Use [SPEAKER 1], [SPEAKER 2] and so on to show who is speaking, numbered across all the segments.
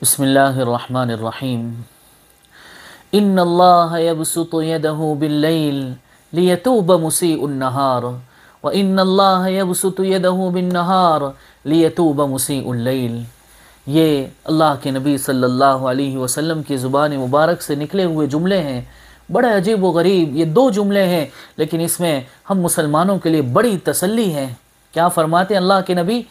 [SPEAKER 1] بسم اللہ الرحمن الرحیم ان اللہ یبسط یدہ باللیل لیتوب مسیء النہار وان اللہ یبسط یدہ بالنہار لیتوب مسیء اللیل۔ یہ اللہ کے نبی صلی اللہ علیہ وسلم کی زبان مبارک سے نکلے ہوئے جملے ہیں۔ بڑے عجیب و غریب یہ دو جملے ہیں، لیکن اس میں ہم مسلمانوں کے لیے بڑی تسلی ہے۔ کیا فرماتے ہیں اللہ کے نبی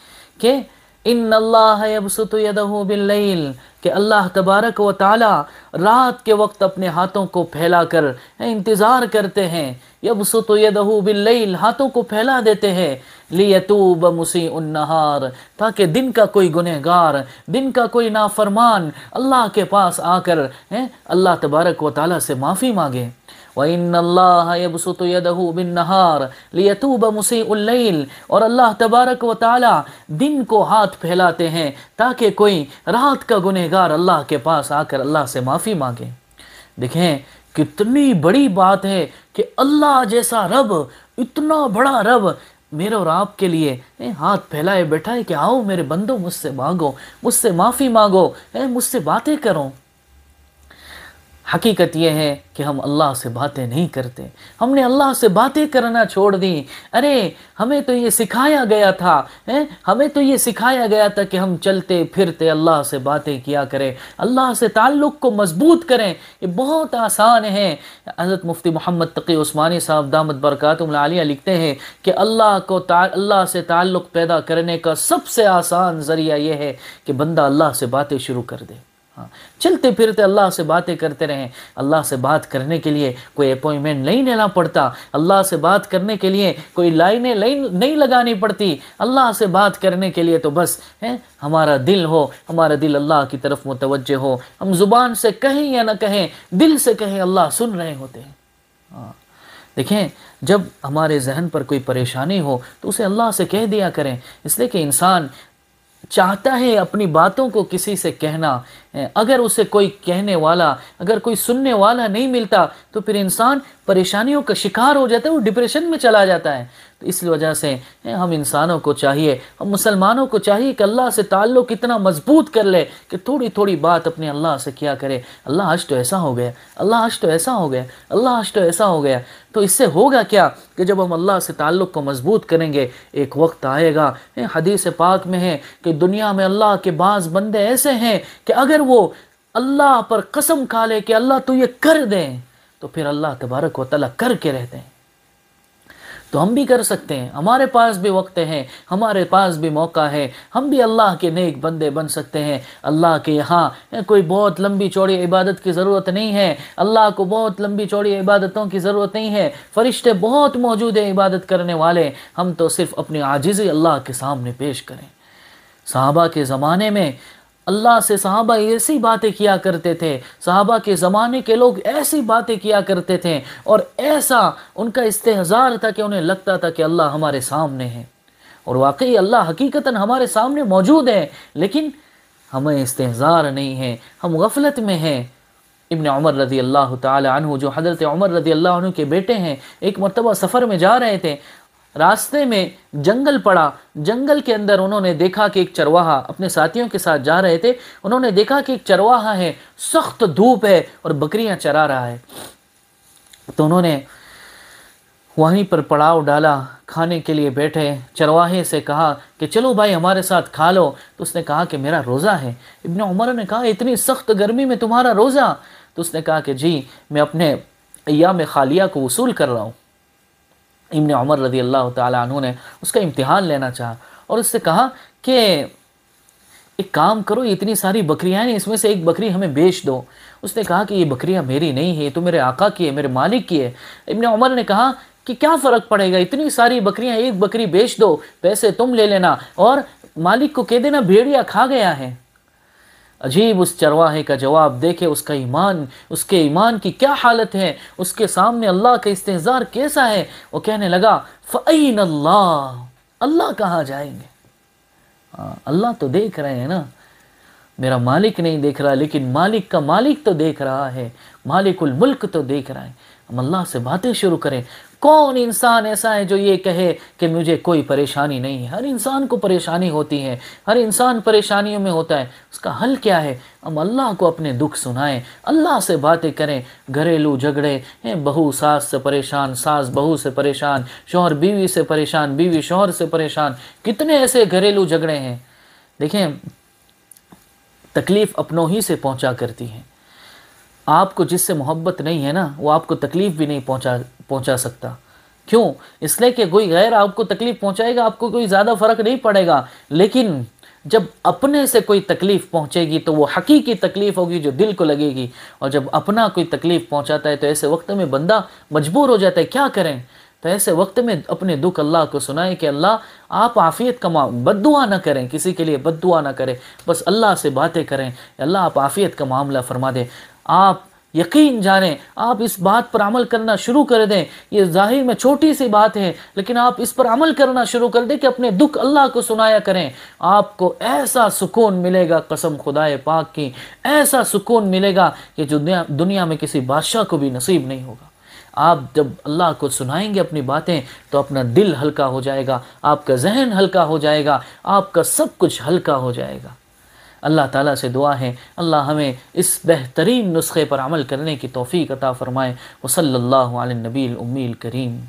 [SPEAKER 1] کہ ان اللہ یبسط یدہ باللیل، کہ اللہ تبارک و تعالی رات کے وقت اپنے ہاتھوں کو پھیلا کر انتظار کرتے ہیں۔ یبسط یدہ باللیل، ہاتھوں کو پھیلا دیتے ہیں، لیتوب مسیء النہار، تاکہ دن کا کوئی گنہگار، دن کا کوئی نافرمان اللہ کے پاس آ کر اللہ تبارک و تعالی سے معافی مانگے۔ وَإِنَّ اللَّهَ يَبْسُطُ يَدَهُ بِالنَّهَارِ لِيَتُوبَ مُسِيءُ اللَّيْلِ، اور اللہ تبارک و تعالی دن کو ہاتھ پھیلاتے ہیں تاکہ کوئی رات کا گنہگار اللہ کے پاس آ کر اللہ سے معافی مانگے۔ دیکھیں کتنی بڑی بات ہے کہ اللہ جیسا رب، اتنا بڑا رب میرے اور آپ کے لیے ہاتھ پھیلائے بیٹھا ہے کہ آؤ میرے بندو مجھ سے مانگو، مجھ سے معافی مانگو، مجھ سے باتیں کرو۔ حقیقت یہ ہے کہ ہم اللہ سے باتیں نہیں کرتے، ہم نے اللہ سے باتیں کرنا چھوڑ دی۔ ارے ہمیں تو یہ سکھایا گیا تھا، ہمیں تو یہ سکھایا گیا تھا کہ ہم چلتے پھرتے اللہ سے باتیں کیا کریں، اللہ سے تعلق کو مضبوط کریں۔ یہ بہت آسان ہے۔ حضرت مفتی محمد تقی عثمانی صاحب دامت برکاتہم العالیہ لکھتے ہیں کہ اللہ سے تعلق پیدا کرنے کا سب سے آسان ذریعہ یہ ہے کہ بندہ اللہ سے باتیں شروع کر دے۔ چلتے پھرتے اللہ سے باتیں کرتے رہیں۔ اللہ سے بات کرنے کے لیے کوئی اپوائنٹمنٹ نہیں لینا پڑتا، اللہ سے بات کرنے کے لیے کوئی لائنیں نہیں لگانی پڑتی۔ اللہ سے بات کرنے کے لیے تو بس ہمارا دل ہو، ہمارا دل اللہ کی طرف متوجہ ہو، ہم زبان سے کہیں یا نہ کہیں، دل سے کہیں، اللہ سن رہے ہوتے ہیں۔ دیکھیں جب ہمارے ذہن پر کوئی پریشانی ہو تو اسے اللہ سے کہہ دیا کریں، اس لیے کہ انسان چاہتا ہے اپنی باتوں کو کسی سے کہنا۔ اگر اسے کوئی کہنے والا، اگر کوئی سننے والا نہیں ملتا تو پھر انسان پریشانیوں کا شکار ہو جاتا ہے، وہ ڈپریشن میں چلا جاتا ہے۔ تو اس وجہ سے ہم انسانوں کو چاہیے، ہم مسلمانوں کو چاہیے کہ اللہ سے تعلق اتنا مضبوط کر لے کہ تھوڑی تھوڑی بات اپنے اللہ سے کیا کرے۔ اللہ آج تو ایسا ہو گیا، اللہ آج تو ایسا ہو گیا، اللہ آج تو ایسا ہو گیا۔ تو اس سے ہوگا کیا کہ جب ہم اللہ سے تعلق کو مضبوط کریں گے، ایک وقت آئے گا، حدیث پاک میں ہے کہ دنیا میں اللہ کے بعض بندے ایسے ہیں کہ اگر وہ اللہ پر قسم کھا لے کہ اللہ تو یہ کر دیں تو پھر اللہ تبارک و تعالیٰ کر کے رہتے ہیں۔ تو ہم بھی کر سکتے ہیں، ہمارے پاس بھی وقت ہے، ہمارے پاس بھی موقع ہے، ہم بھی اللہ کے نیک بندے بن سکتے ہیں۔ اللہ کے یہاں کوئی بہت لمبی چوڑی عبادت کی ضرورت نہیں ہے، اللہ کو بہت لمبی چوڑی عبادتوں کی ضرورت نہیں ہے، فرشتے بہت موجود ہیں عبادت کرنے والے، ہم تو صرف اپنی عاجزی اللہ کے سامنے پیش کریں۔ صحابہ کے زمانے میں اللہ سے صحابہ ایسی باتیں کیا کرتے تھے، صحابہ کے زمانے کے لوگ ایسی باتیں کیا کرتے تھے، اور ایسا ان کا استحضار تھا کہ انہیں لگتا تھا کہ اللہ ہمارے سامنے ہے، اور واقعی اللہ حقیقتاً ہمارے سامنے موجود ہے، لیکن ہمیں استحضار نہیں ہے، ہم غفلت میں ہیں۔ ابن عمر رضی اللہ تعالی عنہ، جو حضرت عمر رضی اللہ عنہ کے بیٹے ہیں، ایک مرتبہ سفر میں جا رہے تھے، راستے میں جنگل پڑا، جنگل کے اندر انہوں نے دیکھا کہ ایک چرواہا، اپنے ساتھیوں کے ساتھ جا رہے تھے، انہوں نے دیکھا کہ ایک چرواہا ہے، سخت دھوپ ہے اور بکریاں چرا رہا ہے۔ تو انہوں نے وہیں پر پڑاؤ ڈالا، کھانے کے لیے بیٹھے، چرواہے سے کہا کہ چلو بھائی ہمارے ساتھ کھا لو۔ تو اس نے کہا کہ میرا روزہ ہے۔ ابن عمر نے کہا اتنی سخت گرمی میں تمہارا روزہ؟ تو اس نے کہا کہ جی میں اپنے ایام خالیہ کو وصول کر رہا ہوں۔ ابن عمر رضی اللہ تعالیٰ عنہ نے اس کا امتحان لینا چاہا اور اس سے کہا کہ ایک کام کرو، اتنی ساری بکریاں ہیں، اس میں سے ایک بکری ہمیں بیچ دو۔ اس نے کہا کہ یہ بکریاں میری نہیں ہے، تو میرے آقا کی ہے، میرے مالک کی ہے۔ ابن عمر نے کہا کہ کیا فرق پڑے گا، اتنی ساری بکریاں، ایک بکری بیچ دو، پیسے تم لے لینا اور مالک کو کہہ دینا بھیڑیا کھا گیا ہے۔ عجیب اس چرواہے کا جواب دیکھے، اس کا ایمان، اس کے ایمان کی کیا حالت ہے، اس کے سامنے اللہ کا استحضار کیسا ہے۔ وہ کہنے لگا فَأَيْنَ اللَّهُ، اللہ کہاں جائیں گے؟ اللہ تو دیکھ رہے ہیں نا، میرا مالک نہیں دیکھ رہا لیکن مالک کا مالک تو دیکھ رہا ہے، مالک الملک تو دیکھ رہا ہے۔ ہم اللہ سے باتیں شروع کریں، کون انسان ایسا ہے جو یہ کہے کہ مجھے کوئی پریشانی نہیں ہے؟ ہر انسان کو پریشانی ہوتی ہے، ہر انسان پریشانیوں میں ہوتا ہے۔ اس کا حل کیا ہے؟ ہم اللہ کو اپنے دکھ سنائیں، اللہ سے باتیں کریں۔ گھریلو جھگڑے ہیں، بہو ساس سے پریشان، ساس بہو سے پریشان، شوہر بیوی سے پریشان، بیوی شوہر سے پریشان، کتنے ایسے گھریلو جھگڑے ہیں۔ دیکھیں، تکلیف اپنوں ہی سے پہنچا کرتی ہے۔ آپ کو جس سے محبت نہیں ہے نا، وہ آپ کو تکلیف بھی نہیں پہنچا سکتا۔ کیوں؟ اس لیے کہ کوئی غیر آپ کو تکلیف پہنچائے گا، آپ کو کوئی زیادہ فرق نہیں پڑے گا، لیکن جب اپنے سے کوئی تکلیف پہنچے گی تو وہ حقیقی تکلیف ہوگی جو دل کو لگے گی، اور جب اپنا کوئی تکلیف پہنچاتا ہے تو ایسے وقت میں بندہ مجبور ہو جاتا ہے کیا کریں؟ تو ایسے وقت میں اپنے دکھ اللہ کو سنائیں کہ اللہ آپ عافیت کا بد دعا نہ کریں، کسی کے لیے بد دعا نہ کریں، بس اللہ سے باتیں کریں، اللہ آپ عافیت کا معاملہ فرما دیں۔ آپ یقین جانیں، آپ اس بات پر عمل کرنا شروع کر دیں، یہ ظاہر میں چھوٹی سی بات ہے لیکن آپ اس پر عمل کرنا شروع کر دیں کہ اپنے دکھ اللہ کو سنایا کریں، آپ کو ایسا سکون ملے گا، قسم خدائے پاک کی ایسا سکون ملے گا کہ جو دنیا میں کسی بادشاہ کو بھی نصیب نہیں ہوگا۔ آپ جب اللہ کو سنائیں گے اپنی باتیں تو اپنا دل ہلکا ہو جائے گا، آپ کا ذہن ہلکا ہو جائے گا، آپ کا سب کچھ ہلکا ہو جائے گا۔ اللہ تعالیٰ سے دعا ہے اللہ ہمیں اس بہترین نسخے پر عمل کرنے کی توفیق عطا فرمائے۔ وصلی اللہ علی النبی الامی الکریم۔